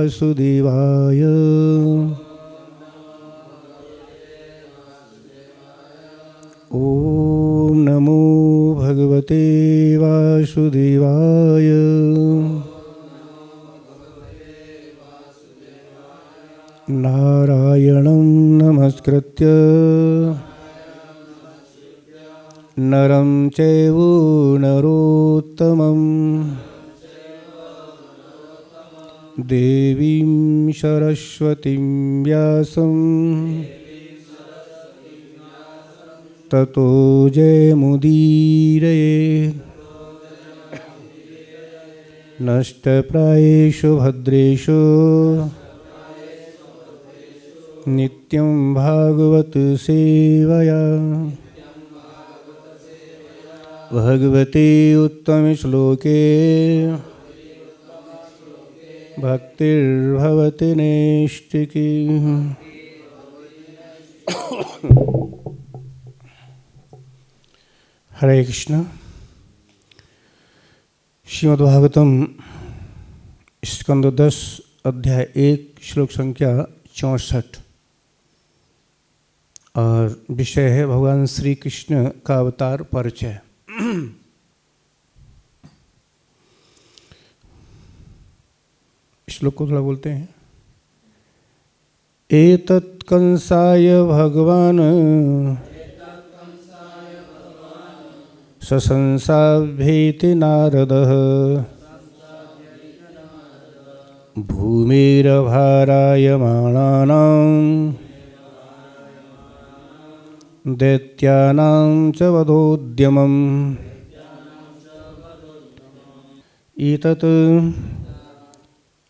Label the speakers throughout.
Speaker 1: वासुदेवाय। ॐ नमो भगवते वासुदेवाय। नारायणं नमस्कृत्य नरं चैव नरोत्तमं देवीं सरस्वतीं व्यासं ततो जयमुदीरये। नष्टप्रायेषु भद्रेषु नित्यं भागवत सेवया। भगवते उत्तम श्लोके भक्तिर्भवति नैष्टिकी। हरे कृष्ण। श्रीमद्भागवतम स्कंद 10 अध्याय 1 श्लोक संख्या 64 और विषय है भगवान श्री कृष्ण का अवतार परिचय। श्लोक को थोड़ा बोलते हैं। एतत् कंसाय भगवान सशंसाभ्येति नारदः भूमिरभारायमाणानां दैत्यानां च वधोद्यमम्। एतत्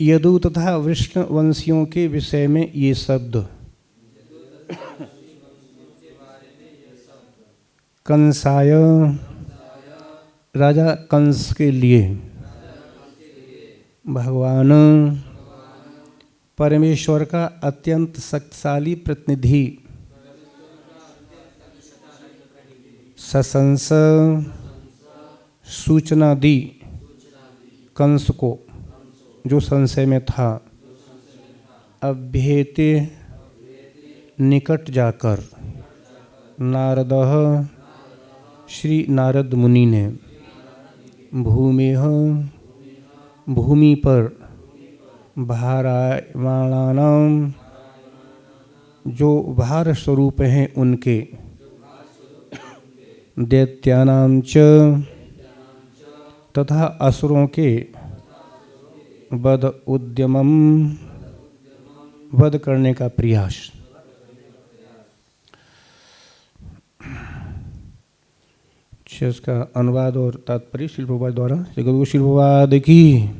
Speaker 1: यदु तथा वृष्ण वंशियों के विषय में ये शब्द कंसाय राजा कंस के लिए, भगवान परमेश्वर का अत्यंत शक्तिशाली प्रतिनिधि, सशंस सूचना दी कंस को जो संशय में था। अभ्येते निकट जाकर, नारदः श्री नारद मुनि ने, भूमेह भूमि पर, भारायमाणानां जो भार स्वरूप हैं उनके, दैत्यानां च तथा असुरों के, वध उद्यमम वध करने का प्रयास। इसका अनुवाद और तात्पर्य श्रील प्रभुपाद द्वारा। जगद्गुरु श्रील प्रभुपाद की।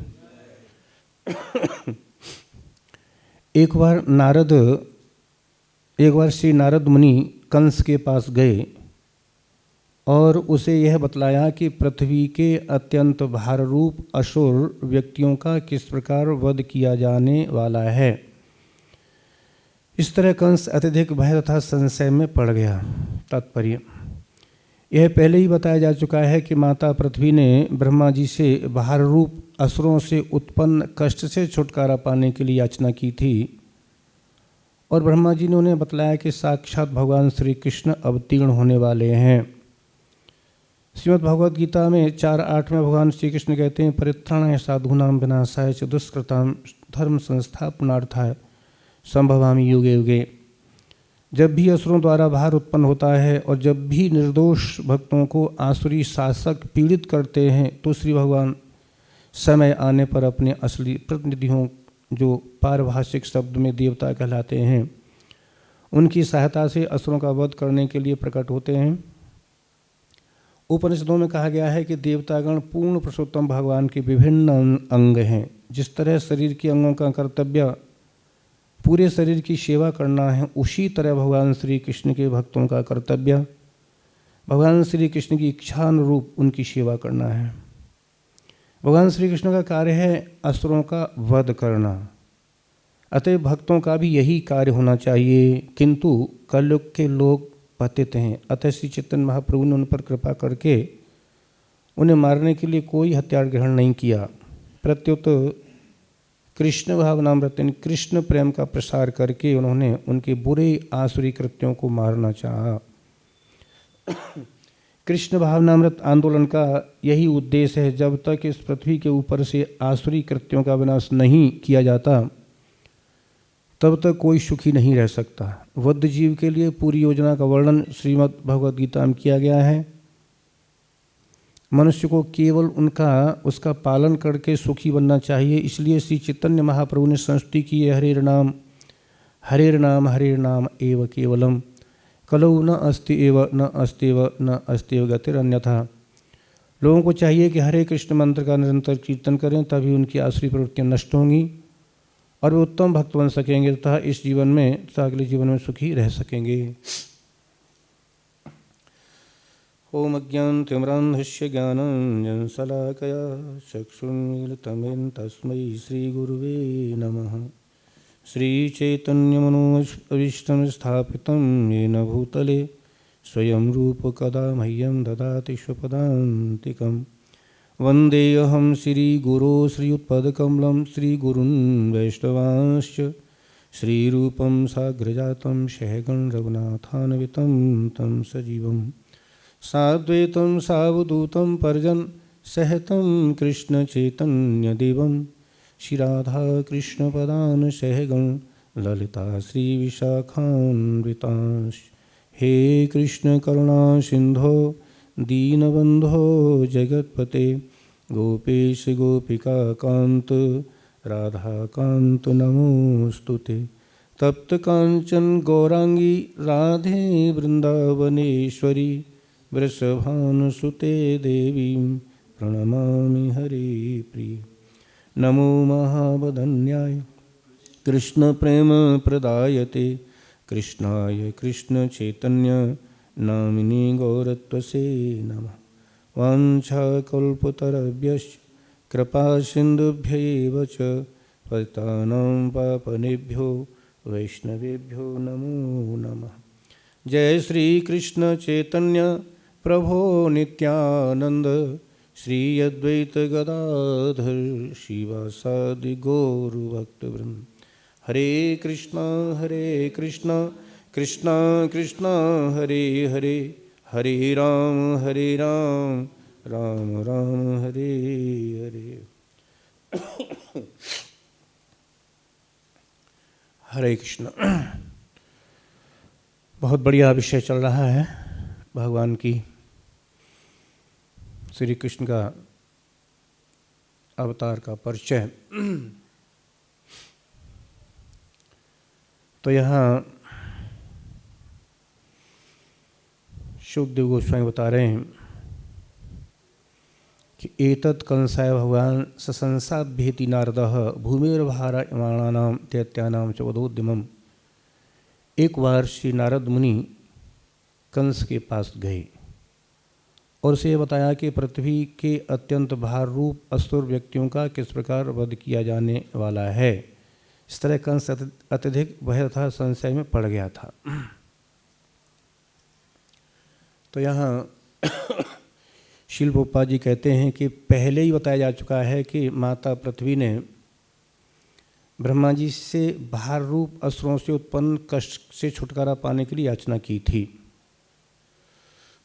Speaker 1: एक बार श्री नारद मुनि कंस के पास गए और उसे यह बतलाया कि पृथ्वी के अत्यंत भाररूप असुर व्यक्तियों का किस प्रकार वध किया जाने वाला है। इस तरह कंस अत्यधिक भय तथा संशय में पड़ गया। तात्पर्य यह पहले ही बताया जा चुका है कि माता पृथ्वी ने ब्रह्मा जी से भाररूप असुरों से उत्पन्न कष्ट से छुटकारा पाने के लिए याचना की थी और ब्रह्मा जी ने उन्हें बतलाया कि साक्षात भगवान श्री कृष्ण अवतीर्ण होने वाले हैं। श्रीमद् भगवद गीता में 4:8 में भगवान श्री कृष्ण कहते हैं, परित्राणाय साधूनां विनाशाय च दुष्कृतां धर्म संस्थापनार्थाय संभवामि युगे युगे। जब भी असुरों द्वारा भार उत्पन्न होता है और जब भी निर्दोष भक्तों को आसुरी शासक पीड़ित करते हैं तो श्री भगवान समय आने पर अपने असली प्रतिनिधियों, जो पारिभाषिक शब्द में देवता कहलाते हैं, उनकी सहायता से असुरों का वध करने के लिए प्रकट होते हैं। उपनिषदों में कहा गया है कि देवतागण पूर्ण पुरुषोत्तम भगवान के विभिन्न अंग हैं। जिस तरह शरीर के अंगों का कर्तव्य पूरे शरीर की सेवा करना है, उसी तरह भगवान श्री कृष्ण के भक्तों का कर्तव्य भगवान श्री कृष्ण की इच्छा अनुरूप उनकी सेवा करना है। भगवान श्री कृष्ण का कार्य है असुरों का वध करना, अतः भक्तों का भी यही कार्य होना चाहिए। किंतु कलयुग के लोग पतित हैं, अतः श्री चैतन्य महाप्रभु ने उन पर कृपा करके उन्हें मारने के लिए कोई हथियार ग्रहण नहीं किया। प्रत्युत कृष्ण भावनामृत कृष्ण प्रेम का प्रसार करके उन्होंने उनके बुरे आसुरी कृत्यों को मारना चाहा। कृष्ण भावनामृत आंदोलन का यही उद्देश्य है। जब तक इस पृथ्वी के ऊपर से आसुरी कृत्यों का विनाश नहीं किया जाता तब तक कोई सुखी नहीं रह सकता। वध जीव के लिए पूरी योजना का वर्णन श्रीमद् भगवद गीता में किया गया है। मनुष्य को केवल उसका पालन करके सुखी बनना चाहिए। इसलिए श्री चैतन्य महाप्रभु ने संस्तुति की है, हरेर नाम एव केवलम कलौ न अस्ति एव न अस्तेव गतिरन्यथा। लोगों को चाहिए कि हरे कृष्ण मंत्र का निरंतर कीर्तन करें, तभी उनकी आसुरी प्रवृत्तियाँ नष्ट होंगी और वे उत्तम भक्त बन सकेंगे तथा इस जीवन में तथा अगले जीवन में सुखी रह सकेंगे। ओम अज्ञानतिमिरान्धस्य ज्ञानाञ्जनशलाकया चक्षुन्मीलितं तस्मै श्रीगुरुवे नमः। श्रीचैतन्यमनोभीष्टं स्थापितं येन भूतले स्वयं रूप कदा मह्यं ददाति स्वपदान्तिकं। वन्देऽहं श्रीगुरो श्रीयुत्पदकमलं श्रीगुरुन् वैष्णवांश्च श्रीरूपं साग्रजातं सहगण रघुनाथान्वितं तं सजीवं साद्वैतं सावधूतं परिजन सहतं कृष्णचैतन्यदेवं श्रीराधाकृष्णपदान् सहगण ललिता श्रीविशाखान्वितांश्च। हे कृष्ण करुणा सिंधो दीनबंधो जगत्पते गोपेश गोपिका कांत राधा कांत नमोस्तुते। तप्त कांचन गौरांगी राधे वृंदावनेश्वरी वृषभानुसुते देवी प्रणमामि हरे प्रिय। नमो महावदन्याय कृष्ण प्रेम प्रदायते कृष्णाय कृष्ण चैतन्य नामिने गौरत्वसे नमः। वाञ्छाकल्पतरुभ्यश्च कृपा सिन्धुभ्यैव च पतितानां पावनेभ्यो वैष्णवेभ्यो नमो नमः। जय श्री कृष्ण चैतन्य प्रभो नित्यानंद श्री अद्वैत गदाधर शिवासादि गौरभक्तवृंद। हरे कृष्णा कृष्णा कृष्णा हरे हरे हरे राम राम राम हरे हरे। हरे कृष्ण। बहुत बढ़िया विषय चल रहा है भगवान की श्री कृष्ण का अवतार का परिचय। तो यहाँ शुकदेव गोस्वामी बता रहे हैं कि एतत् कंसाय भगवान ससंसाद्भेति नारदः भूमिर्भारयमाणानां दैत्यानां च वधोद्यमम्। एक बार श्री नारद मुनि कंस के पास गए और उसे बताया कि पृथ्वी के अत्यंत भार रूप असुर व्यक्तियों का किस प्रकार वध किया जाने वाला है। इस तरह कंस अत्यधिक भय तथा संशय में पड़ गया था। तो यहाँ शील प्रभुपाद जी कहते हैं कि पहले ही बताया जा चुका है कि माता पृथ्वी ने ब्रह्मा जी से भार रूप असुरों से उत्पन्न कष्ट से छुटकारा पाने के लिए याचना की थी।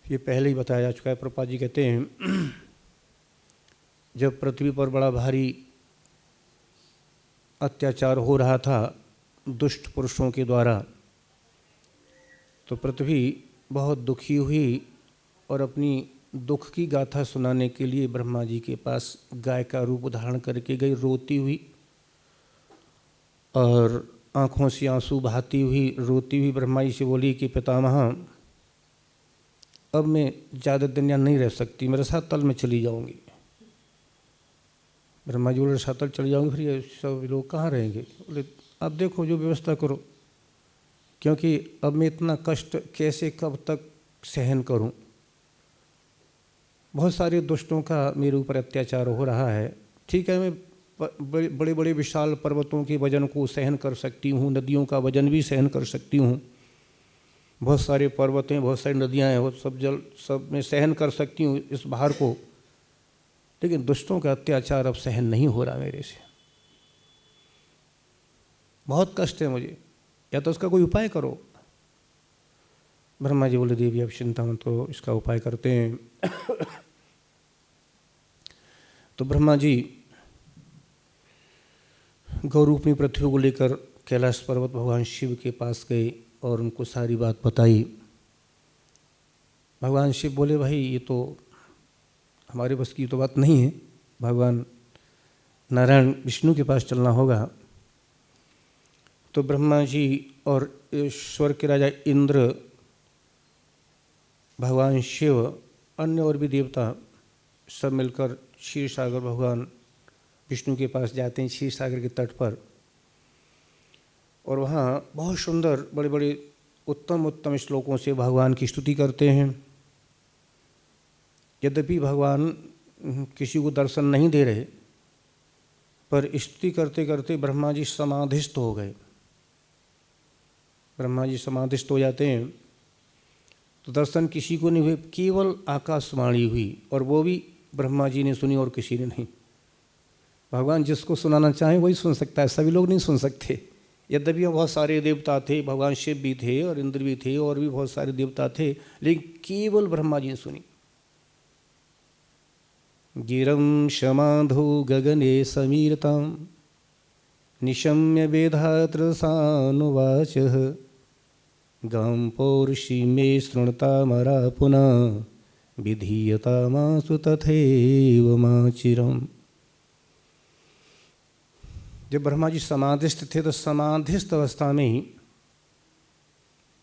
Speaker 1: ये पहले ही बताया जा चुका है। प्रभुपाद जी कहते हैं जब पृथ्वी पर बड़ा भारी अत्याचार हो रहा था दुष्ट पुरुषों के द्वारा, तो पृथ्वी बहुत दुखी हुई और अपनी दुख की गाथा सुनाने के लिए ब्रह्मा जी के पास गाय का रूप धारण करके गई, रोती हुई और आँखों से आंसू बहाती हुई रोती हुई ब्रह्मा जी से बोली कि पितामह अब मैं ज़्यादा दिन यहाँ नहीं रह सकती, मेरे साथ तल में चली जाऊंगी। ब्रह्मा जी बोले साथ तल चली जाऊंगी, फिर ये सब लोग कहाँ रहेंगे। बोले आप देखो जो व्यवस्था करो, क्योंकि अब मैं इतना कष्ट कैसे कब तक सहन करूं। बहुत सारे दुष्टों का मेरे ऊपर अत्याचार हो रहा है। ठीक है, मैं बड़े बड़े विशाल पर्वतों के वजन को सहन कर सकती हूँ, नदियों का वजन भी सहन कर सकती हूँ। बहुत सारे पर्वत हैं, बहुत सारी नदियाँ हैं, वो सब जल सब मैं सहन कर सकती हूँ इस भार को, लेकिन दुष्टों का अत्याचार अब सहन नहीं हो रहा मेरे से। बहुत कष्ट है मुझे, या तो उसका कोई उपाय करो। ब्रह्मा जी बोले देवी अब चिंता मत करो, इसका उपाय करते हैं। तो ब्रह्मा जी गौरूपनी पृथ्वी को लेकर कैलाश पर्वत भगवान शिव के पास गए और उनको सारी बात बताई। भगवान शिव बोले भाई ये तो हमारे बस की तो बात नहीं है, भगवान नारायण विष्णु के पास चलना होगा। तो ब्रह्मा जी और स्वर्ग के राजा इंद्र, भगवान शिव, अन्य और भी देवता सब मिलकर क्षीर सागर भगवान विष्णु के पास जाते हैं, क्षीर सागर के तट पर। और वहाँ बहुत सुंदर बड़े बड़े उत्तम उत्तम श्लोकों से भगवान की स्तुति करते हैं। यद्यपि भगवान किसी को दर्शन नहीं दे रहे, पर स्तुति करते करते ब्रह्मा जी समाधिस्थ हो गए। ब्रह्मा जी समाधिस्थ हो जाते हैं तो दर्शन किसी को नहीं हुए, केवल आकाशवाणी हुई, और वो भी ब्रह्मा जी ने सुनी और किसी ने नहीं। भगवान जिसको सुनाना चाहें वही सुन सकता है, सभी लोग नहीं सुन सकते। यद्यपि बहुत सारे देवता थे, भगवान शिव भी थे और इंद्र भी थे और भी बहुत सारे देवता थे, लेकिन केवल ब्रह्मा जी ने सुनी। गिरं शमाधो गगने समीरतां निशम्य वेधात्र सानुवाचः गां पौरुषी मे शृणुतामरा पुनः विधीयतामासु तथैव माचिरम्। जब ब्रह्मा जी समाधिस्थ थे तो समाधिस्थ अवस्था में ही,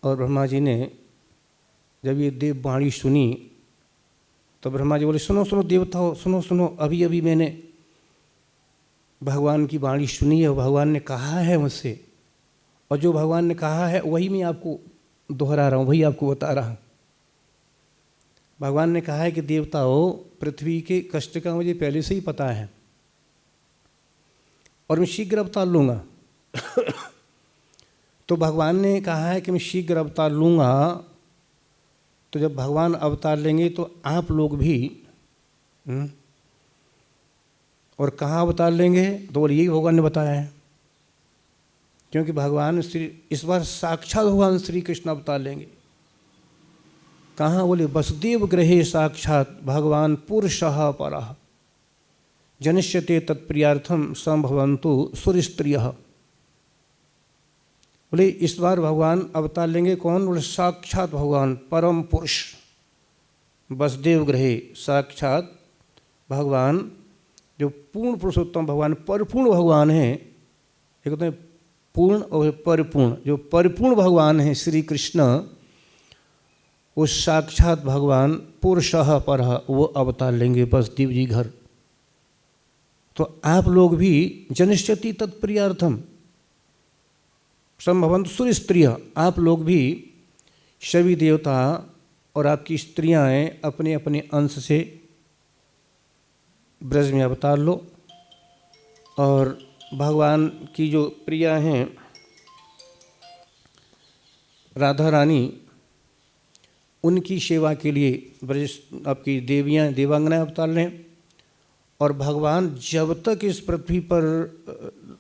Speaker 1: और ब्रह्मा जी ने जब ये देव वाणी सुनी तो ब्रह्मा जी बोले सुनो सुनो देवताओं, सुनो सुनो, अभी अभी मैंने भगवान की वाणी सुनी है, भगवान ने कहा है मुझसे, और जो भगवान ने कहा है वही मैं आपको दोहरा रहा हूँ, वही आपको बता रहा हूँ। भगवान ने कहा है कि देवताओं पृथ्वी के कष्ट का मुझे पहले से ही पता है और मैं शीघ्र अवतार लूँगा। तो भगवान ने कहा है कि मैं शीघ्र अवतार लूँगा, तो जब भगवान अवतार लेंगे तो आप लोग भी और कहाँ अवतार लेंगे, तो बोले यही भगवान ने बताया है, क्योंकि भगवान श्री इस बार साक्षात भगवान श्री कृष्ण अवतार लेंगे। कहाँ, बोले वसुदेव गृहे साक्षात भगवान पुरुषः परः जनिष्यते तत्प्रियार्थम संभवन्तु सुरस्त्रियः। बोले इस बार भगवान अवतार लेंगे, कौन, बोले साक्षात भगवान परम पुरुष वसुदेव गृहे, साक्षात भगवान जो पूर्ण पुरुषोत्तम भगवान, परिपूर्ण भगवान हैं। एक होते हैं पूर्ण और परिपूर्ण, जो परिपूर्ण भगवान हैं श्री कृष्ण, वो साक्षात भगवान पुरुषः परः, वो अवतार लेंगे वसुदेव जी घर। तो आप लोग भी जनिष्यति तत्प्रियार्थम संभवन्तु सुरस्त्रिय, आप लोग भी सभी देवता और आपकी स्त्रियां अपने अपने अंश से ब्रज में अवतार लो, और भगवान की जो प्रिया हैं राधा रानी, उनकी सेवा के लिए ब्रज आपकी देवियां देवांगनाएं अवतार लें। और भगवान जब तक इस पृथ्वी पर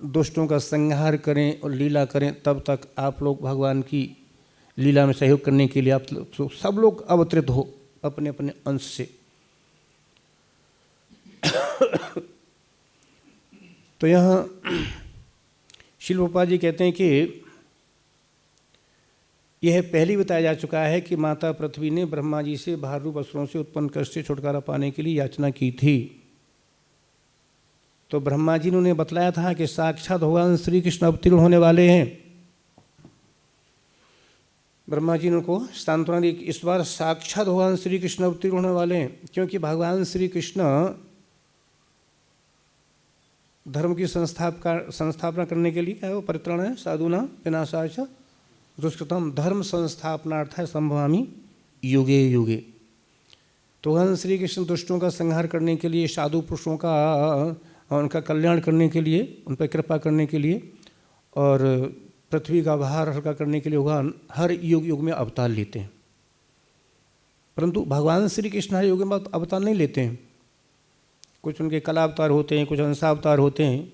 Speaker 1: दुष्टों का संहार करें और लीला करें, तब तक आप लोग भगवान की लीला में सहयोग करने के लिए आप सब लोग अवतरित हो अपने अपने अंश से। तो यहाँ श्रील प्रभुपाद जी कहते हैं कि यह पहले बताया जा चुका है कि माता पृथ्वी ने ब्रह्मा जी से भार रूप असुरों से उत्पन्न कष्ट से छुटकारा पाने के लिए याचना की थी। तो ब्रह्मा जी ने उन्हें बतलाया था कि साक्षात भगवान श्री कृष्ण अवतीर्ण होने वाले हैं। ब्रह्मा जी ने उनको सांत्वना दी कि इस बार साक्षात भगवान श्री कृष्ण अवतीर्ण होने वाले हैं, क्योंकि भगवान श्री कृष्ण धर्म की संस्थापना करने के लिए क्या है, वो परित्राण है साधुनां विनाशाय च दुष्कृतम धर्म संस्थापनार्थाय संभवामि युगे युगे। तो भगवान श्री कृष्ण दुष्टों का संहार करने के लिए, साधु पुरुषों का उनका कल्याण करने के लिए, उन पर कृपा करने के लिए और पृथ्वी का भार हल्का करने के लिए भगवान हर युग युग में अवतार लेते हैं। परंतु भगवान श्री कृष्ण हर युग में अवतार नहीं लेते हैं। कुछ उनके कला अवतार होते हैं, कुछ अंशावतार होते हैं,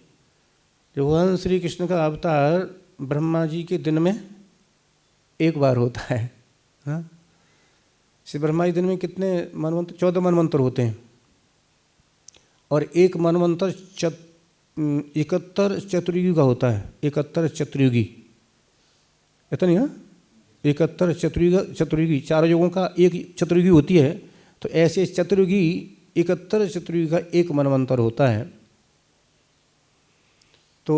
Speaker 1: भगवान श्री कृष्ण का अवतार ब्रह्मा जी के दिन में एक बार होता है। हाँ, श्री ब्रह्मा जी दिन में कितने मनवंतर? 14 मनवंतर होते हैं, और एक मनवंतर 71 चतुर्युगी का होता है। 71 चतुर्युगी, इतना नहीं? 71 चतुर्युगी 4 युगों का एक चतुर्युगी होती है। तो ऐसे चतुर्युगी 71 चतुर्युगी का एक मनवंतर होता है। तो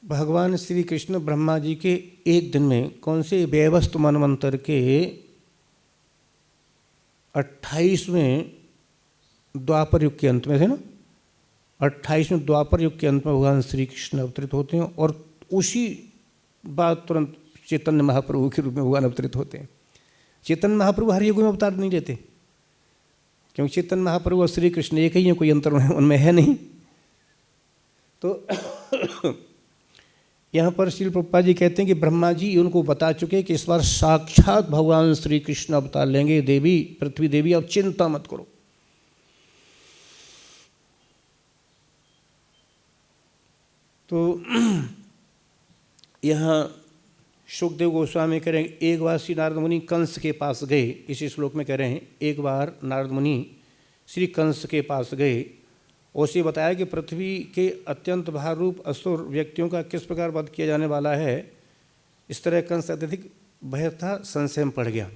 Speaker 1: भगवान श्री कृष्ण ब्रह्मा जी के एक दिन में कौन से व्यवस्थ मनवंतर के 28वें द्वापर युग के अंत में थे ना, 28वें द्वापर युग के अंत में भगवान श्री कृष्ण अवतरित होते हैं, और उसी बात तुरंत चैतन्य महाप्रभु के रूप में भगवान अवतरित होते हैं। चैतन्य महाप्रभु हर युग में अवतार नहीं लेते, क्योंकि चैतन्य महाप्रभु और श्री कृष्ण एक ही है, कोई अंतर उनमें है नहीं। तो यहाँ पर श्रील प्रभुपाद जी कहते हैं कि ब्रह्मा जी उनको बता चुके कि इस बार साक्षात भगवान श्री कृष्ण अवतार लेंगे। देवी, पृथ्वी देवी, अब चिंता मत करो। तो यहाँ सुखदेव गोस्वामी कह रहे हैं, एक बार श्री नारद मुनि कंस के पास गए। इसी श्लोक में कह रहे हैं, एक बार नारद मुनि श्री कंस के पास गए, उसे बताया कि पृथ्वी के अत्यंत भार रूप असुर व्यक्तियों का किस प्रकार वध किया जाने वाला है। इस तरह कंस अत्यधिक भय था, संशय में पड़ गया।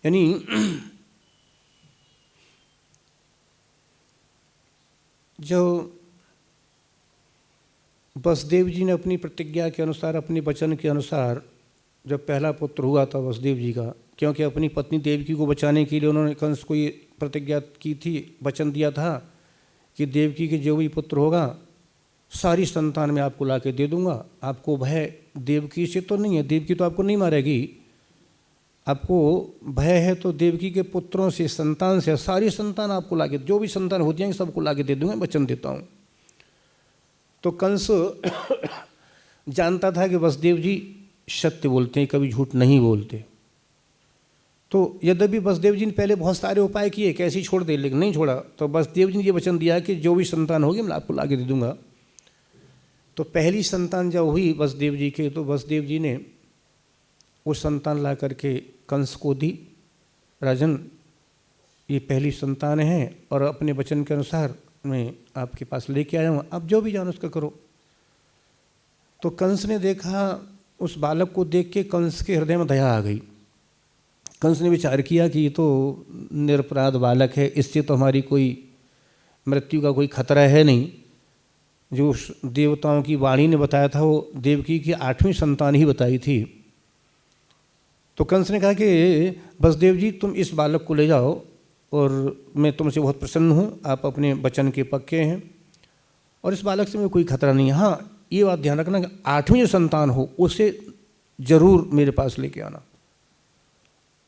Speaker 1: यानी जो वसुदेव जी ने अपनी प्रतिज्ञा के अनुसार, अपनी वचन के अनुसार, जब पहला पुत्र हुआ था वसुदेव जी का, क्योंकि अपनी पत्नी देवकी को बचाने के लिए उन्होंने कंस को ये प्रतिज्ञा की थी, वचन दिया था कि देवकी के जो भी पुत्र होगा सारी संतान मैं आपको ला के दे दूंगा। आपको भय देवकी से तो नहीं है, देवकी तो आपको नहीं मारेगी, आपको भय है तो देवकी के पुत्रों से, संतान से, सारी संतान आपको ला के, जो भी संतान होती हैं सबको ला के दे दूंगा, वचन देता हूँ। तो कंस जानता था कि वसुदेव जी सत्य बोलते हैं, कभी झूठ नहीं बोलते। तो यद्यपि वसुदेव जी ने पहले बहुत सारे उपाय किए कैसे छोड़ दे, लेकिन नहीं छोड़ा। तो वसुदेव जी ने ये वचन दिया कि जो भी संतान होगी मैं आपको ला के दे दूंगा। तो पहली संतान जब हुई वसुदेव जी के, तो वसुदेव जी ने वो संतान ला करके कंस को दी। राजन, ये पहली संतान है और अपने वचन के अनुसार मैं आपके पास लेके आया हूँ, आप जो भी जानो उसका करो। तो कंस ने देखा, उस बालक को देख के कंस के हृदय में दया आ गई। कंस ने विचार किया कि ये तो निरपराध बालक है, इससे तो हमारी कोई मृत्यु का कोई खतरा है नहीं। जो देवताओं की वाणी ने बताया था वो देवकी की 8वीं संतान ही बताई थी। तो कंस ने कहा कि वसुदेव जी तुम इस बालक को ले जाओ और मैं तुमसे बहुत प्रसन्न हूँ, आप अपने वचन के पक्के हैं और इस बालक से मुझे कोई खतरा नहीं है। हाँ, ये बात ध्यान रखना कि 8वीं संतान हो उसे जरूर मेरे पास लेके आना,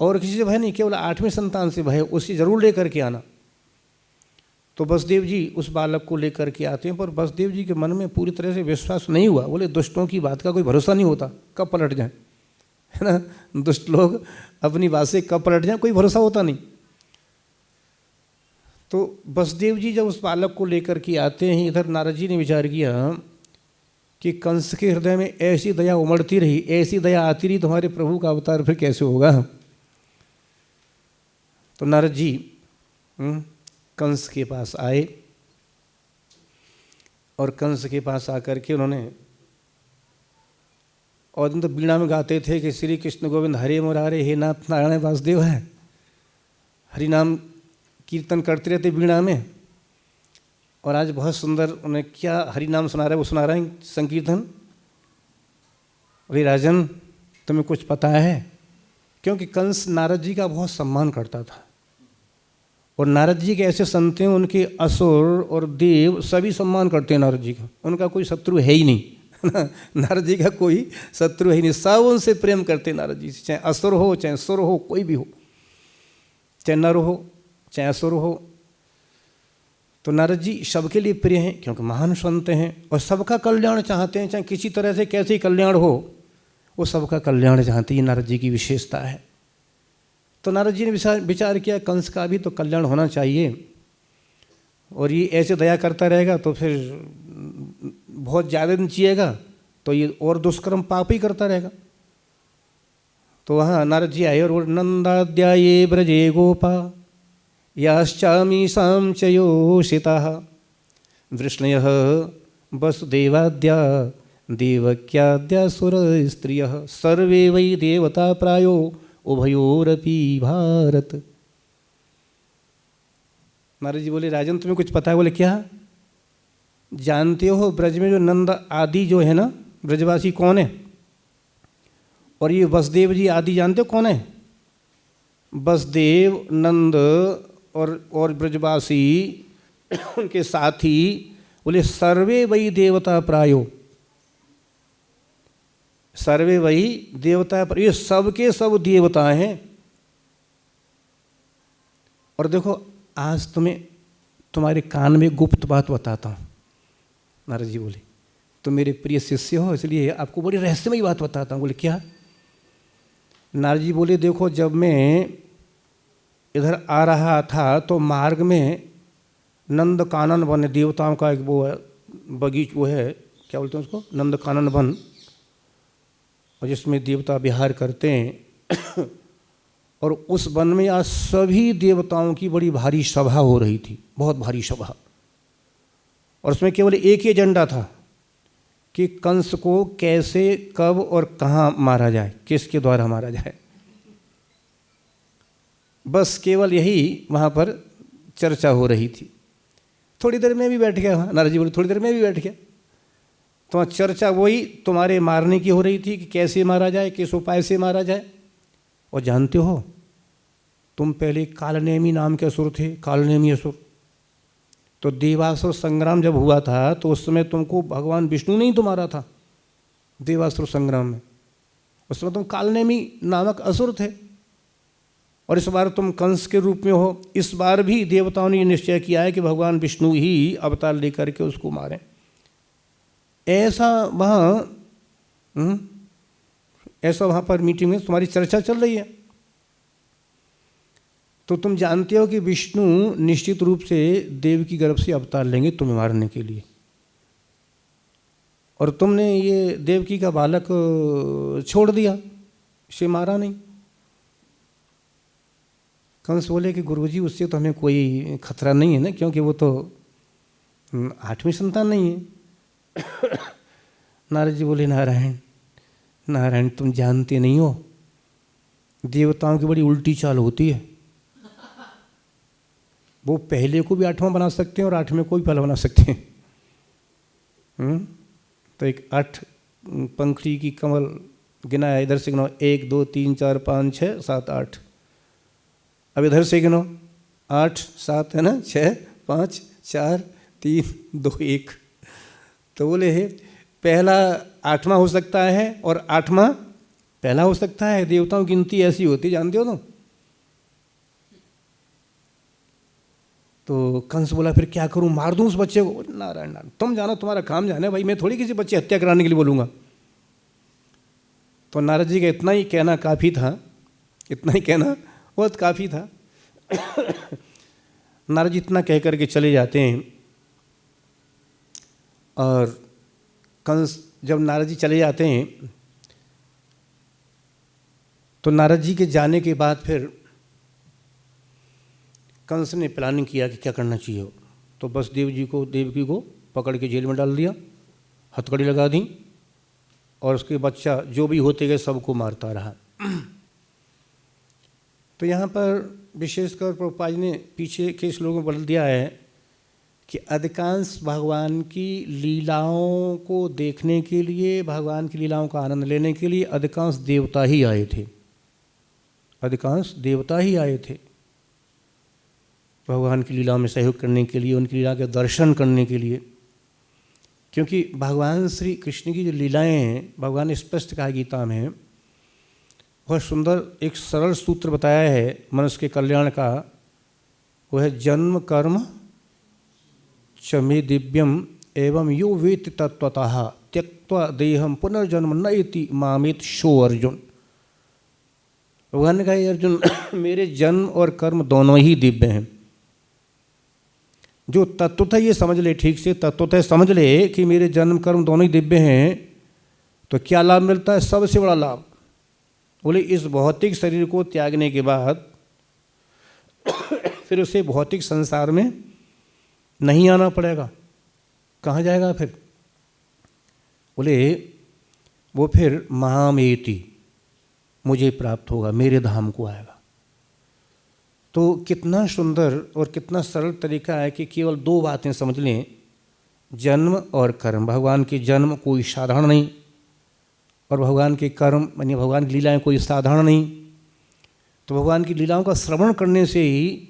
Speaker 1: और किसी से भय नहीं, केवल 8वीं संतान से भय, उसे जरूर लेकर के आना। तो वसुदेव जी उस बालक को लेकर के आते हैं, पर वसुदेव जी के मन में पूरी तरह से विश्वास नहीं हुआ। बोले दुष्टों की बात का कोई भरोसा नहीं होता, कब पलट जाए, है ना। दुष्ट लोग अपनी बात से कब पलट जाए कोई भरोसा होता नहीं। तो वसुदेव जी जब उस बालक को लेकर के आते हैं, इधर नारद जी ने विचार किया कि कंस के हृदय में ऐसी दया उमड़ती रही, ऐसी दया आती रही, तुम्हारे प्रभु का अवतार फिर कैसे होगा। तो नारद जी कंस के पास आए और कंस के पास आकर के उन्होंने, और तो बीणा में गाते थे कि श्री कृष्ण गोविंद हरे मुरारे हे नाथ नारायण वासुदेव है, हरि नाम कीर्तन करते रहते बीणा में। और आज बहुत सुंदर उन्हें क्या हरि नाम सुना रहे, वो सुना रहे हैं संकीर्तन। अरे राजन, तुम्हें कुछ पता है? क्योंकि कंस नारद जी का बहुत सम्मान करता था, और नारद जी के ऐसे संत हैं, उनके असुर और देव सभी सम्मान करते हैं नारद जी का, उनका कोई शत्रु है ही नहीं। नारद जी का कोई शत्रु है ही नहीं, सब उनसे प्रेम करते हैं नारद जी से, चाहे असुर हो चाहे सुर हो, कोई भी हो, चाहे नर हो चाहे असुर हो। तो नारद जी सबके लिए प्रिय हैं क्योंकि महान संत हैं और सबका कल्याण चाहते हैं, चाहे किसी तरह से कैसे कल्याण हो वो सबका कल्याण चाहते हैं, नारद जी की विशेषता है। तो नारद जी ने विचार किया कंस का भी तो कल्याण होना चाहिए, और ये ऐसे दया करता रहेगा तो फिर बहुत ज़्यादा दिन जिएगा तो ये और दुष्कर्म पाप ही करता रहेगा। तो वहाँ नारद जी आए और नंदाद्याये ब्रजे गोपा याश्चामीषां च योषिताः वृष्णयः वसुदेवाद्या देवक्याद्या सुरस्त्रियः सर्वे वै देवता प्रायो उभयोरपि भारत। नारद जी बोले राजन तुम्हें कुछ पता है? बोले क्या? जानते हो ब्रज में जो नंद आदि जो है ना ब्रजवासी कौन है? और ये वसुदेव जी आदि जानते हो कौन है? वसुदेव नंद और ब्रजवासी उनके साथी बोले सर्वे वही देवता प्रायो, सर्वे वही देवता प्रायो, ये सबके सब देवता हैं। और देखो आज तुम्हें तुम्हारे कान में गुप्त बात बताता हूँ। नारद जी बोले तुम मेरे प्रिय शिष्य हो इसलिए आपको बड़ी रहस्यमयी बात बताता हूँ। बोले क्या? नारद जी बोले देखो जब मैं इधर आ रहा था तो मार्ग में नंद कानन वन, देवताओं का एक वो है बगीच, वो है क्या बोलते हैं उसको, नंद कानन वन, और जिसमें देवता विहार करते हैं। और उस वन में आज सभी देवताओं की बड़ी भारी सभा हो रही थी, बहुत भारी सभा। और उसमें केवल एक ही एजेंडा था कि कंस को कैसे कब और कहाँ मारा जाए, किसके द्वारा मारा जाए, बस केवल यही वहाँ पर चर्चा हो रही थी। थोड़ी देर में भी बैठ गया वहाँ, नारद जी बोले थोड़ी देर में भी बैठ गया। तो चर्चा वही तुम्हारे मारने की हो रही थी कि कैसे मारा जाए, किस उपाय से मारा जाए। और जानते हो तुम पहले कालनेमी नाम के असुर थे, कालनेमी असुर। तो देवासुर संग्राम जब हुआ था तो उस समय तुमको भगवान विष्णु ने ही तो मारा था देवासुर संग्राम में। उस समय तुम कालनेमी नामक असुर थे और इस बार तुम कंस के रूप में हो। इस बार भी देवताओं ने निश्चय किया है कि भगवान विष्णु ही अवतार लेकर के उसको मारें। ऐसा वहाँ पर मीटिंग में तुम्हारी चर्चा चल रही है। तो तुम जानते हो कि विष्णु निश्चित रूप से देव की गर्भ से अवतार लेंगे तुम्हें मारने के लिए, और तुमने ये देवकी का बालक छोड़ दिया, इसे मारा नहीं। कंस बोले कि गुरुजी उससे तो हमें कोई खतरा नहीं है ना, क्योंकि वो तो 8वीं संतान नहीं है। नारद जी बोले नारायण नारायण तुम जानते नहीं हो, देवताओं की बड़ी उल्टी चाल होती है। वो पहले को भी 8वां बना सकते हैं और 8वें को भी पहला बना सकते हैं। तो एक 8 पंखड़ी की कमल गिना है, इधर से गिनो 1 2 3 4 5 6 7 8। अब इधर से गिनो 8 7 है ना, 6 5 4 3 2 1। तो बोले है पहला 8वां हो सकता है और 8वां पहला हो सकता है। देवताओं की गिनती ऐसी होती, जानते हो ना। तो कंस बोला फिर क्या करूं, मार दूं उस बच्चे को? नारायण नारायण तुम जानो, तुम्हारा काम जाने भाई, मैं थोड़ी किसी बच्चे हत्या कराने के लिए बोलूँगा। तो नारद जी का इतना ही कहना काफ़ी था, इतना ही कहना बहुत काफ़ी था। नारद जी इतना कह करके चले जाते हैं। और कंस जब नारद जी चले जाते हैं तो नारद जी के जाने के बाद फिर कंस ने प्लानिंग किया कि क्या करना चाहिए। तो बस देवकी को पकड़ के जेल में डाल दिया, हथकड़ी लगा दी, और उसके बच्चा जो भी होते गए सबको मारता रहा। तो यहाँ पर विशेषकर प्रभुपाद जी ने पीछे के श्लोकों में बदल दिया है कि अधिकांश भगवान की लीलाओं को देखने के लिए, भगवान की लीलाओं का आनंद लेने के लिए अधिकांश देवता ही आए थे, अधिकांश देवता ही आए थे भगवान की लीलाओं में सहयोग करने के लिए, उनकी लीला के दर्शन करने के लिए। क्योंकि भगवान श्री कृष्ण की जो लीलाएं हैं, भगवान ने स्पष्ट कहा गीता में, बहुत सुंदर एक सरल सूत्र बताया है मनुष्य के कल्याण का। वो है जन्म कर्म च मे दिव्यम एवं यो वेत्ति तत्वतः त्यक्त्वा देहम पुनर्जन्म न इति मामेत शो अर्जुन। भगवान ने कहा अर्जुन मेरे जन्म और कर्म दोनों ही दिव्य हैं। जो तत्वतः ये समझ ले, ठीक से तत्वतः समझ ले कि मेरे जन्म कर्म दोनों ही दिव्य हैं, तो क्या लाभ मिलता है? सबसे बड़ा लाभ, बोले इस भौतिक शरीर को त्यागने के बाद फिर उसे भौतिक संसार में नहीं आना पड़ेगा। कहाँ जाएगा फिर? बोले वो फिर महामेति, मुझे प्राप्त होगा, मेरे धाम को आएगा। तो कितना सुंदर और कितना सरल तरीका है कि केवल दो बातें समझ लें, जन्म और कर्म। भगवान के जन्म कोई साधारण नहीं, और भगवान के कर्म यानी भगवान की लीलाएं कोई साधारण नहीं। तो भगवान की लीलाओं का श्रवण करने से ही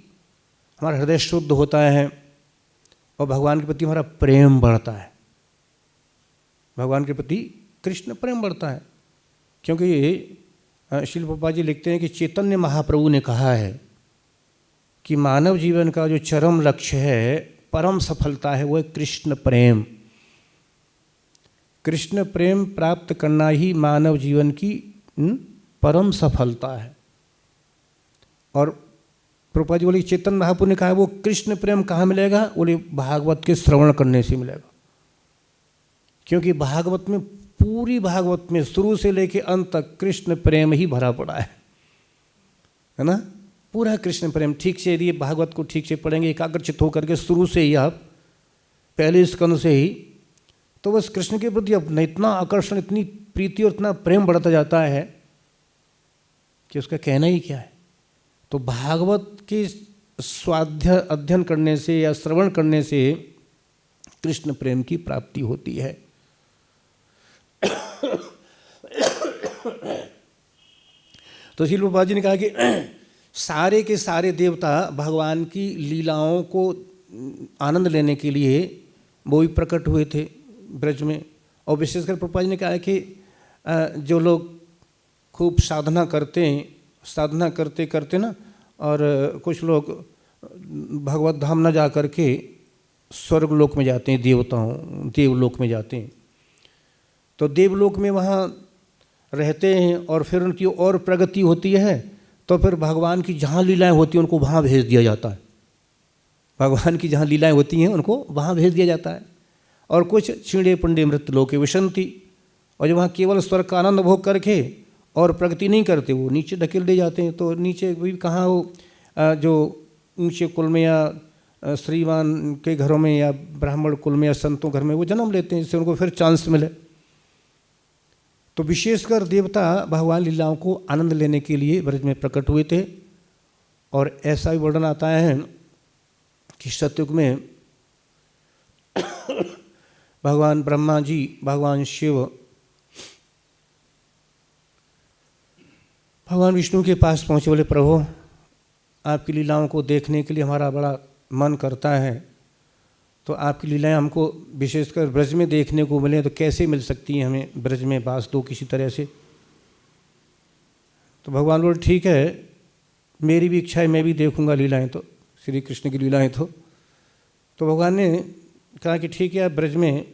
Speaker 1: हमारा हृदय शुद्ध होता है और भगवान के प्रति हमारा प्रेम बढ़ता है। भगवान के प्रति कृष्ण प्रेम बढ़ता है, क्योंकि श्रील प्रभुपाद जी लिखते हैं कि चैतन्य महाप्रभु ने कहा है कि मानव जीवन का जो चरम लक्ष्य है, परम सफलता है, वो है कृष्ण प्रेम। कृष्ण प्रेम प्राप्त करना ही मानव जीवन की परम सफलता है। और प्रभुपाद जी बोले, चैतन्य महाप्रभु ने कहा है वो कृष्ण प्रेम कहाँ मिलेगा? बोले भागवत के श्रवण करने से मिलेगा। क्योंकि भागवत में, पूरी भागवत में शुरू से लेकर अंत तक कृष्ण प्रेम ही भरा पड़ा है ना? पूरा कृष्ण प्रेम। ठीक से यदि भागवत को ठीक से पढ़ेंगे, एकाग्रचित्त होकर के शुरू से ही, आप पहले स्कंद से ही, तो बस कृष्ण के प्रति अपना इतना आकर्षण, इतनी प्रीति और इतना प्रेम बढ़ता जाता है कि उसका कहना ही क्या है। तो भागवत के स्वाध्याय अध्ययन करने से या श्रवण करने से कृष्ण प्रेम की प्राप्ति होती है। तो श्रील प्रभुपाद जी ने कहा कि सारे के सारे देवता भगवान की लीलाओं को आनंद लेने के लिए वो भी प्रकट हुए थे ब्रज में। और विशेषकर प्रभुपाद जी ने कहा कि जो लोग खूब साधना करते हैं, साधना करते करते ना, और कुछ लोग भगवत धाम न जा कर के स्वर्ग लोक में जाते हैं, देवलोक में जाते हैं। तो देवलोक में वहाँ रहते हैं और फिर उनकी और प्रगति होती है, तो फिर भगवान की जहाँ लीलाएं होती हैं उनको वहाँ भेज दिया जाता है। भगवान की जहाँ लीलाएं होती हैं उनको वहाँ भेज दिया जाता है। और कुछ छीणे पुण्य मृत्यु लोके विशंति, और जो वहाँ केवल स्वर्ग का आनंद भोग करके और प्रगति नहीं करते, वो नीचे धकेल दिए जाते हैं। तो नीचे भी कहाँ हो, जो ऊंचे कुल में या श्रीमान के घरों में या ब्राह्मण कुल में या संतों घर में वो जन्म लेते हैं, जिससे उनको फिर चांस मिले। तो विशेषकर देवता भगवान लीलाओं को आनंद लेने के लिए ब्रज में प्रकट हुए थे। और ऐसा भी वर्णन आता है कि सतयुग में भगवान ब्रह्मा जी, भगवान शिव भगवान विष्णु के पास पहुँचे, बोले प्रभु आपकी लीलाओं को देखने के लिए हमारा बड़ा मन करता है, तो आपकी लीलाएं हमको विशेषकर ब्रज में देखने को मिले, तो कैसे मिल सकती हैं? हमें ब्रज में बास दो किसी तरह से। तो भगवान बोले ठीक है, मेरी भी इच्छा है, मैं भी देखूंगा लीलाएं, तो श्री कृष्ण की लीलाएं। तो भगवान ने कहा कि ठीक है, आप ब्रज में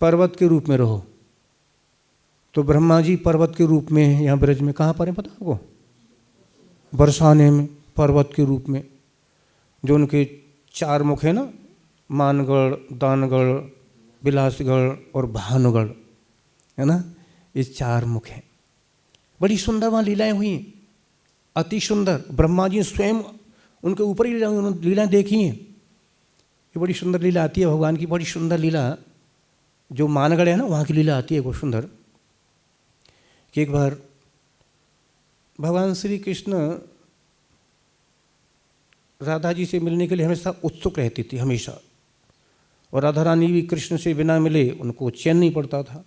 Speaker 1: पर्वत के रूप में रहो। तो ब्रह्मा जी पर्वत के रूप में यहाँ ब्रज में कहाँ पर है पता आपको? बरसाने में पर्वत के रूप में, जो उनके चार मुख है ना, मानगढ़, दानगढ़, बिलासगढ़ और भानुगढ़, है ना, ये चार मुख हैं। बड़ी सुंदर वहाँ लीलाएं हुई हैं, अति सुंदर। ब्रह्मा जी स्वयं उनके ऊपर ही लीलाएं देखी हैं। ये बड़ी सुंदर लीला आती है भगवान की, बड़ी सुंदर लीला जो मानगढ़ है ना, वहाँ की लीला आती है बहुत सुंदर। कि एक बार भगवान श्री कृष्ण राधा जी से मिलने के लिए हमेशा उत्सुक रहती थी, हमेशा। और राधा रानी भी कृष्ण से बिना मिले उनको चैन नहीं पड़ता था,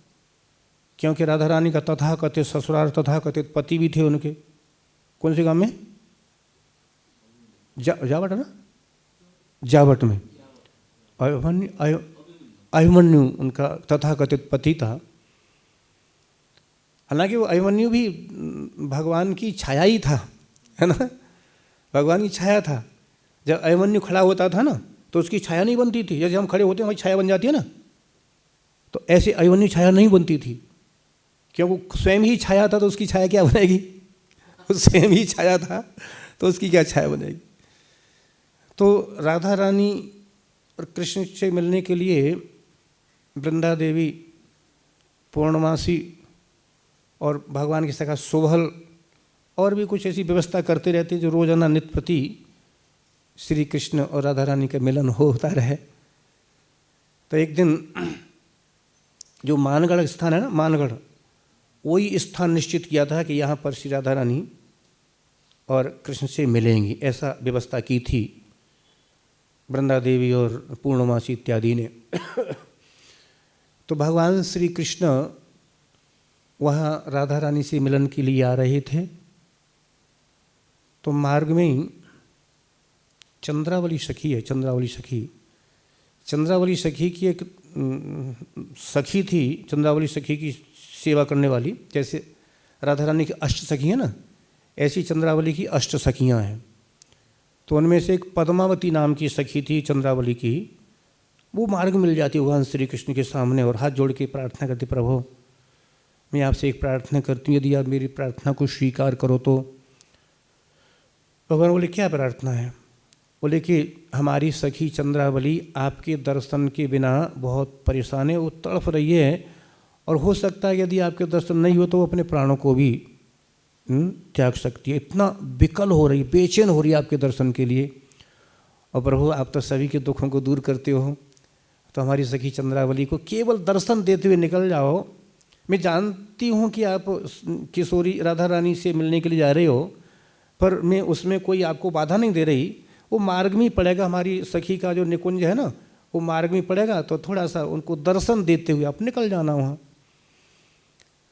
Speaker 1: क्योंकि राधा रानी का तथाकथित ससुराल, तथाकथित पति भी थे उनके। कौन से गांव में? जावट है ना, जावट में अभिमन्यु उनका तथाकथित पति था। हालांकि वो अभिमन्यु भी भगवान की छाया ही था, है ना, भगवान की छाया था। जब अभिमन्यु खड़ा होता था ना, तो उसकी छाया नहीं बनती थी। जैसे हम खड़े होते हैं वही छाया बन जाती है ना, तो ऐसे अभिमन्यु छाया नहीं बनती थी, क्योंकि स्वयं ही छाया था, तो उसकी छाया क्या बनेगी? स्वयं ही छाया था तो उसकी क्या छाया बनेगी, तो राधा रानी और कृष्ण से मिलने के लिए वृंदा देवी, पूर्णमासी और भगवान की सखा सोभल और भी कुछ ऐसी व्यवस्था करते रहते जो रोजाना नित्य प्रति श्री कृष्ण और राधा रानी का मिलन होता रहे। तो एक दिन जो मानगढ़ स्थान है ना, मानगढ़, वही स्थान निश्चित किया था कि यहाँ पर श्री राधा रानी और कृष्ण से मिलेंगी, ऐसा व्यवस्था की थी वृंदा देवी और पूर्णमासी इत्यादि ने। तो भगवान श्री कृष्ण वहाँ राधा रानी से मिलन के लिए आ रहे थे। तो मार्ग में ही चंद्रावली सखी है, चंद्रावली सखी की एक सखी थी, चंद्रावली सखी की सेवा करने वाली। जैसे राधा रानी की अष्ट सखी है ना, ऐसी चंद्रावली की अष्ट सखियाँ हैं। तो उनमें से एक पद्मावती नाम की सखी थी चंद्रावली की। वो मार्ग मिल जाती भगवान श्री कृष्ण के सामने और हाथ जोड़ के प्रार्थना करती, प्रभु मैं आपसे एक प्रार्थना करती हूँ, यदि आप मेरी प्रार्थना को स्वीकार करो तो। भगवान बोले क्या प्रार्थना है? बोले कि हमारी सखी चंद्रावली आपके दर्शन के बिना बहुत परेशान है, वो तड़फ रही है और हो सकता है यदि आपके दर्शन नहीं हो तो वो अपने प्राणों को भी त्याग सकती है। इतना विकल हो रही, बेचैन हो रही है आपके दर्शन के लिए। और प्रभु आप तो सभी के दुखों को दूर करते हो, तो हमारी सखी चंद्रावली को केवल दर्शन देते हुए निकल जाओ। मैं जानती हूँ कि आप किशोरी राधा रानी से मिलने के लिए जा रहे हो, पर मैं उसमें कोई आपको बाधा नहीं दे रही। वो मार्ग में ही पड़ेगा, हमारी सखी का जो निकुंज है ना, वो मार्ग में पड़ेगा, तो थोड़ा सा उनको दर्शन देते हुए आप निकल जाना वहाँ।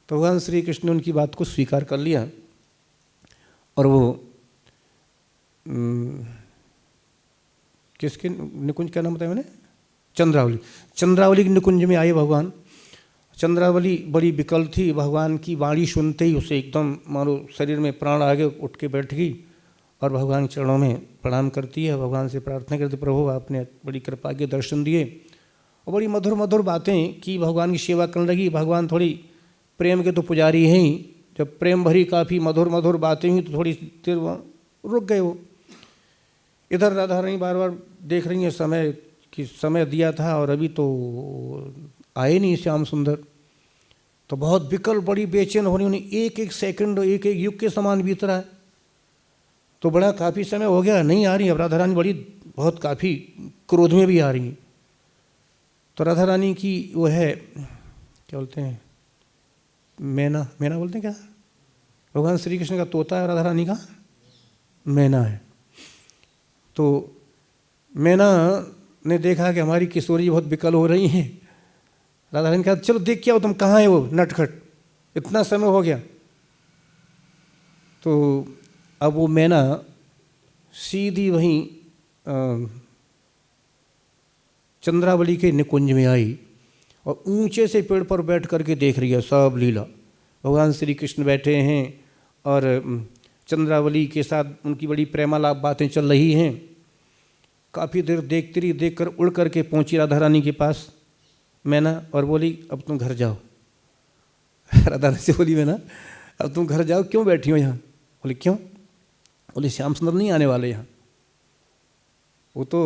Speaker 1: तो भगवान श्री कृष्ण ने उनकी बात को स्वीकार कर लिया और वो किसके निकुंज का नाम बताया मैंने? चंद्रावली के निकुंज में आए भगवान। चंद्रावली बड़ी विकल थी, भगवान की वाणी सुनते ही उसे एकदम मानो शरीर में प्राण आ गए, उठ के बैठ गई और भगवान के चरणों में प्रणाम करती है, भगवान से प्रार्थना करती, प्रभु आपने बड़ी कृपा के दर्शन दिए। और बड़ी मधुर मधुर बातें की, भगवान की सेवा करने लगी। भगवान थोड़ी प्रेम के तो पुजारी हैं ही, जब प्रेम भरी काफ़ी मधुर मधुर बातें हुई तो थोड़ी देर रुक गए वो। इधर राधा रानी बार बार देख रही हैं समय कि समय दिया था और अभी तो आए नहीं श्याम सुंदर। तो बहुत विकल, बड़ी बेचैन हो रही, उन्हें एक एक सेकंड एक एक युग के समान बीत रहा है। तो बड़ा काफ़ी समय हो गया, नहीं आ रही। अब राधा रानी बड़ी बहुत काफ़ी क्रोध में भी आ रही हैं। तो राधा रानी की वो है क्या बोलते हैं, मैना, मैना बोलते हैं क्या? भगवान श्री कृष्ण का तोता है, राधा रानी का मैना है। तो मैना ने देखा कि हमारी किशोरी बहुत विकल हो रही हैं। राधा रानी कहा चलो देख के आओ, तुम कहाँ है वो नटखट, इतना समय हो गया। तो अब वो मैना सीधी वहीं चंद्रावली के निकुंज में आई और ऊंचे से पेड़ पर बैठ करके देख रही है सब लीला। भगवान श्री कृष्ण बैठे हैं और चंद्रावली के साथ उनकी बड़ी प्रेमालाप बातें चल रही हैं। काफ़ी देर देखती रही, देख कर उड़ करके पहुंची राधा रानी के पास मैना और बोली अब तुम घर जाओ। राधा रानी से बोली मैना अब तुम घर जाओ, क्यों बैठी हो यहाँ? बोले क्यों? बोले श्याम सुंदर नहीं आने वाले यहाँ, वो तो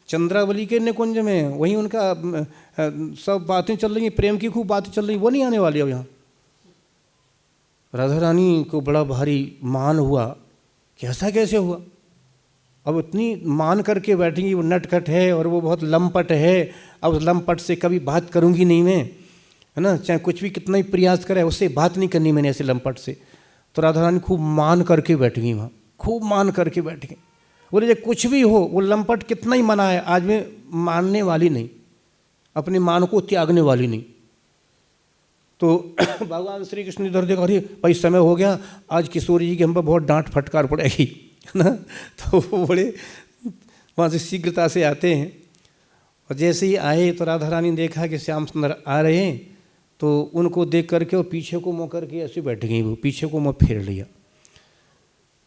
Speaker 1: चंद्रावली के निकुंज में, वहीं उनका सब बातें चल रही हैं, प्रेम की खूब बातें चल रही, वो नहीं आने वाली अब यहाँ। राधा रानी को बड़ा भारी मान हुआ कि ऐसा कैसे हुआ। अब इतनी मान करके बैठेंगी, वो नटखट है और वो बहुत लंपट है, अब उस लंपट से कभी बात करूंगी नहीं मैं, है ना, चाहे कुछ भी कितना ही प्रयास करे उससे बात नहीं करनी मैंने ऐसे लंपट से। तो राधा रानी खूब मान करके बैठ गई वहाँ, खूब मान करके बैठ गई। बोले जब कुछ भी हो, वो लंपट कितना ही मना है, आज मैं मानने वाली नहीं, अपने मान को त्यागने वाली नहीं। तो भगवान श्री कृष्ण इधर देखा, अरे भाई समय हो गया, आज किशोरी जी की हम पर बहुत डांट फटकार पड़ेगी, है ना। तो वो बड़े वहाँ से शीघ्रता से आते हैं और जैसे ही आए तो राधा रानी ने देखा कि श्याम सुंदर आ रहे हैं, तो उनको देख करके वो पीछे को मुँह करके ऐसे बैठ गई, वो पीछे को मुँह फेर लिया।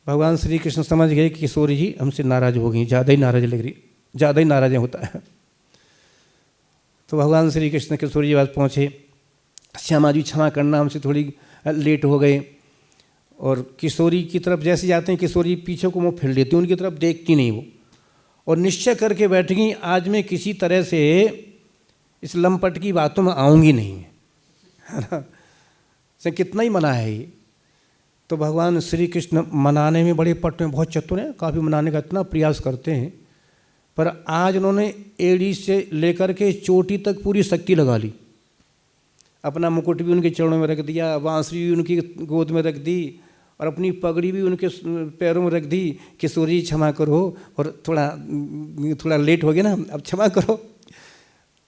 Speaker 1: भगवान श्री कृष्ण समझ गए कि किशोरी जी हमसे नाराज हो गई, ज़्यादा ही नाराज लग रही, ज़्यादा ही नाराज होता है। तो भगवान श्री कृष्ण किशोरी जी पास पहुँचे, श्यामा जी क्षमा करना हमसे थोड़ी लेट हो गए। और किशोरी की तरफ जैसे जाते हैं, किशोरी पीछे को मुँह फेर लेती, उनकी तरफ देखती नहीं वो, और निश्चय करके बैठ गई आज मैं किसी तरह से इस लंपट की बातों में आऊँगी नहीं, है ना। से कितना ही मना है ये। तो भगवान श्री कृष्ण मनाने में बड़े पट में बहुत चतुर हैं, काफ़ी मनाने का इतना प्रयास करते हैं, पर आज उन्होंने एड़ी से लेकर के चोटी तक पूरी शक्ति लगा ली। अपना मुकुट भी उनके चरणों में रख दिया, बांसुरी भी उनकी गोद में रख दी और अपनी पगड़ी भी उनके पैरों में रख दी। किशोर जी क्षमा करो, और थोड़ा लेट हो गया ना, अब क्षमा करो।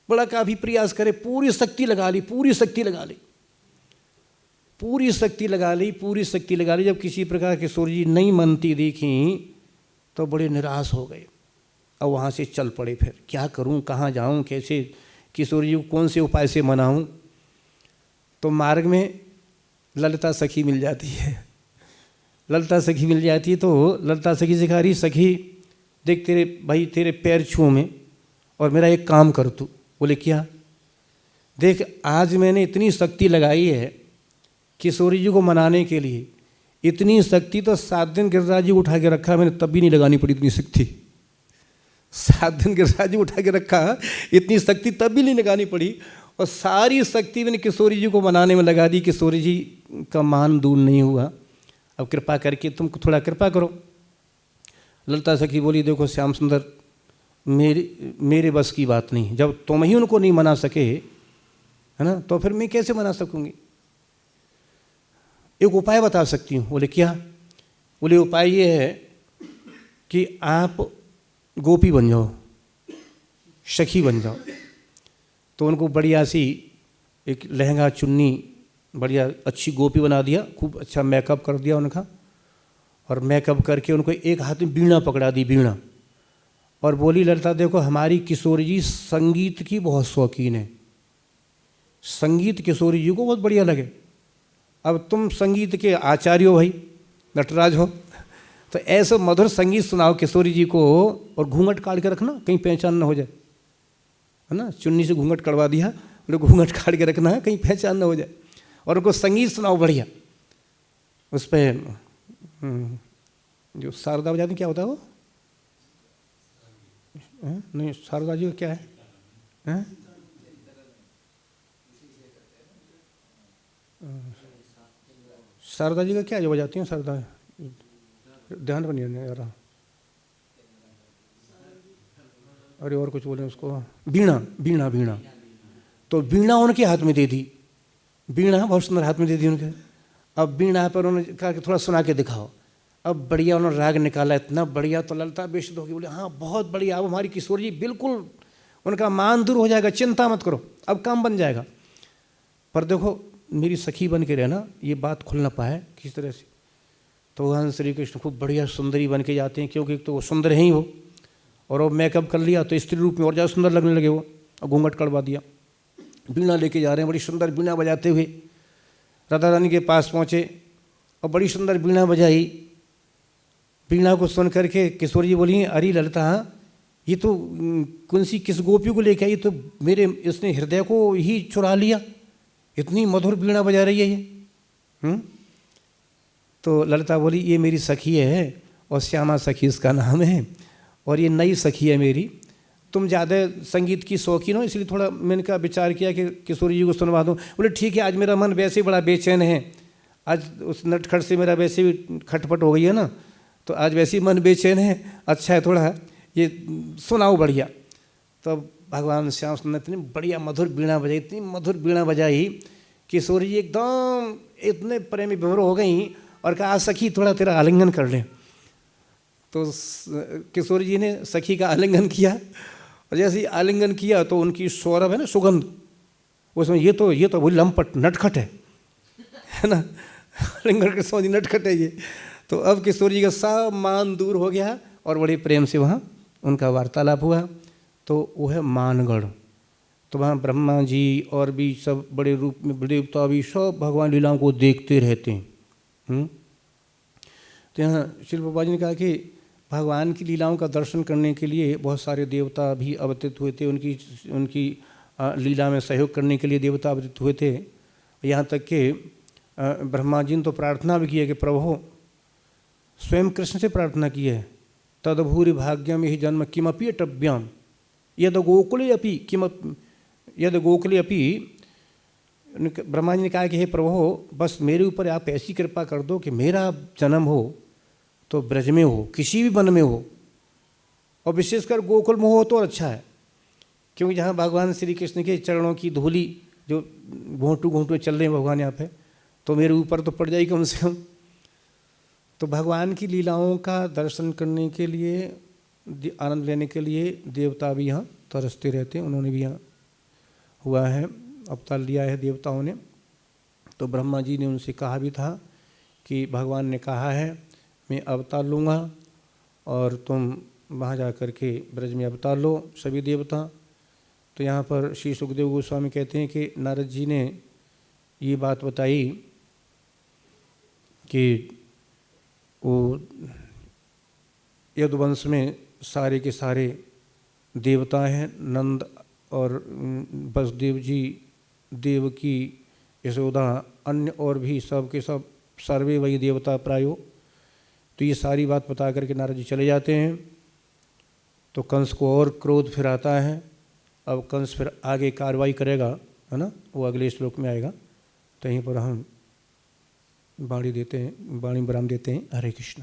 Speaker 1: बड़ा काफ़ी प्रयास करे, पूरी शक्ति लगा ली, पूरी शक्ति लगा ली, पूरी शक्ति लगा ली, पूरी शक्ति लगा ली। जब किसी प्रकार किशोर जी नहीं मनती देखी तो बड़े निराश हो गए। अब वहाँ से चल पड़े, फिर क्या करूँ, कहाँ जाऊँ, कैसे किशोर जी को कौन से उपाय से मनाऊँ। तो मार्ग में ललिता सखी मिल जाती है। ललिता सखी मिल जाती है तो ललिता सखी से कहा, रही सखी देख तेरे भाई तेरे पैर छूँ में और मेरा एक काम कर तू। बोले क्या? देख आज मैंने इतनी शक्ति लगाई है किशोरी जी को मनाने के लिए, इतनी शक्ति तो 7 दिन गिरिराज जी उठा के रखा मैंने, तब भी नहीं लगानी पड़ी इतनी शक्ति। 7 दिन गिरिराज जी उठा के रखा, इतनी शक्ति तब भी नहीं लगानी पड़ी, और सारी शक्ति मैंने किशोरी जी को मनाने में लगा दी। किशोरी जी का मान दूर नहीं हुआ। अब कृपा करके तुम थोड़ा कृपा करो। ललिता सखी बोली, देखो श्याम सुंदर, मेरे बस की बात नहीं, जब तुम ही उनको नहीं मना सके, है ना, तो फिर मैं कैसे मना सकूंगी। एक उपाय बता सकती हूँ। बोले क्या? बोले उपाय ये है कि आप गोपी बन जाओ, सखी बन जाओ। तो उनको बढ़िया सी एक लहंगा चुन्नी बढ़िया अच्छी गोपी बना दिया, खूब अच्छा मेकअप कर दिया उनका, और मेकअप करके उनको एक हाथ में बीणा पकड़ा दी, बीणा, और बोली, ललिता देखो हमारी किशोरी जी संगीत की बहुत शौकीन है, संगीत किशोरी जी को बहुत बढ़िया लगे। अब तुम संगीत के आचार्य हो भाई, नटराज हो, तो ऐसे मधुर संगीत सुनाओ किशोरी जी को, और घूंघट काट के रखना कहीं पहचान ना हो जाए, है ना। चुन्नी से घूंघट कटवा दिया, बोले घूंघट काट के रखना है कहीं पहचान ना हो जाए, और उनको संगीत सुनाओ बढ़िया। उस पर जो शारदा बजाती क्या होता है वो, नहीं शारदा जी का क्या है? शारदा जी का क्या जो बजाती हैं शारदा, ध्यान पर नहीं आ रहा। अरे और कुछ बोले उसको, बीणा, बीणा, बीणा। तो बीणा उनके हाथ में दे दी, बीणा बहुत सुंदर हाथ में दे दी उनके। अब बीणा पर उन्होंने कहा कि थोड़ा सुना के दिखाओ। अब बढ़िया उन्होंने राग निकाला, इतना बढ़िया, तो ललिता बेशुद्ध होगी, बोले हाँ बहुत बढ़िया, अब हमारी किशोर जी बिल्कुल उनका मान दूर हो जाएगा, चिंता मत करो, अब काम बन जाएगा। पर देखो मेरी सखी बन के रहना, ये बात खुल ना पाए किस तरह से। तो भगवान श्री कृष्ण खूब बढ़िया सुंदरी बन के जाते हैं, क्योंकि तो वो सुंदर हैं ही वो, और वो मेकअप कर लिया तो स्त्री रूप में और ज़्यादा सुंदर लगने लगे वो, और घूंघट कड़वा दिया। बीणा लेके जा रहे हैं, बड़ी सुंदर बीणा बजाते हुए राधा रानी के पास पहुँचे और बड़ी सुंदर बीणा बजाई। बीणा को सुन करके किशोर जी बोली, अरे ललिता ये तो कौन सी किस गोपी को लेके आई, तो मेरे इसने हृदय को ही चुरा लिया, इतनी मधुर बीणा बजा रही है ये। तो ललिता बोली, ये मेरी सखी है और श्यामा सखी इसका नाम है, और ये नई सखी है मेरी, तुम ज़्यादा संगीत की शौकीन हो, इसलिए थोड़ा मैंने का विचार किया कि किशोरी जी को सुनवा दूँ। बोले ठीक है, आज मेरा मन वैसे ही बड़ा बेचैन है, आज उस नटखट से मेरा वैसे भी खटपट हो गई है ना, तो आज वैसे ही मन बेचैन है, अच्छा है थोड़ा ये सुनाओ बढ़िया। तो भगवान श्याम सुंदर इतनी बढ़िया मधुर बीणा बजाई, इतनी मधुर बीणा बजाई, किशोरी जी एकदम इतने प्रेमी विभोर हो गई और कहा सखी थोड़ा तेरा आलिंगन कर लें। तो किशोरी जी ने सखी का आलिंगन किया, और जैसे ही आलिंगन किया तो उनकी सौरभ है ना सुगंध, उसमें ये तो वही लंपट नटखट है ना, आलिंगन के समझ नटखट है ये। तो अब किशोरी जी का सब मान दूर हो गया और बड़े प्रेम से वहाँ उनका वार्तालाप हुआ। तो वो है मानगढ़, तो वहाँ ब्रह्मा जी और भी सब बड़े रूप में देवता भी सब भगवान लीलाओं को देखते रहते हैं। तो यहाँ श्री प्रभुपाद जी ने कहा कि भगवान की लीलाओं का दर्शन करने के लिए बहुत सारे देवता भी अवतरित हुए थे, उनकी लीला में सहयोग करने के लिए देवता अवतरित हुए थे। यहाँ तक कि ब्रह्मा जी ने तो प्रार्थना भी की है कि प्रभु, स्वयं कृष्ण से प्रार्थना की है तदभूरि भाग्यम ही जन्म किमपि अटव्याम यद गोकुले अपि यद गोकुले अपि। ब्रह्मा जी ने कहा कि हे प्रभु, बस मेरे ऊपर आप ऐसी कृपा कर दो कि मेरा जन्म हो तो ब्रज में हो, किसी भी वन में हो, और विशेषकर गोकुल में हो तो अच्छा है, क्योंकि जहाँ भगवान श्री कृष्ण के चरणों की धूली जो घोंटू घोंटू चल रहे हैं भगवान यहाँ पे, तो मेरे ऊपर तो पड़ जाएगी कम से कम। तो भगवान की लीलाओं का दर्शन करने के लिए, आनंद लेने के लिए देवता भी यहाँ तरसते रहते हैं। उन्होंने भी यहाँ हुआ है, अवतार लिया है देवताओं ने। तो ब्रह्मा जी ने उनसे कहा भी था कि भगवान ने कहा है मैं अवतार लूँगा और तुम वहाँ जा कर के ब्रज में अवतार लो सभी देवता। तो यहाँ पर श्री सुखदेव गोस्वामी कहते हैं कि नारद जी ने ये बात बताई कि वो यदुवंश में सारे के सारे देवता हैं, नंद और वसुदेव जी, देवकी, यशोदा, अन्य और भी सब के सब सर्वे वही देवता प्रायो। तो ये सारी बात बता करके नारद जी चले जाते हैं। तो कंस को और क्रोध फिर आता है। अब कंस फिर आगे कार्रवाई करेगा, है ना, वो अगले श्लोक में आएगा। तो यहीं पर हम वाणी विराम देते हैं। हरे कृष्ण।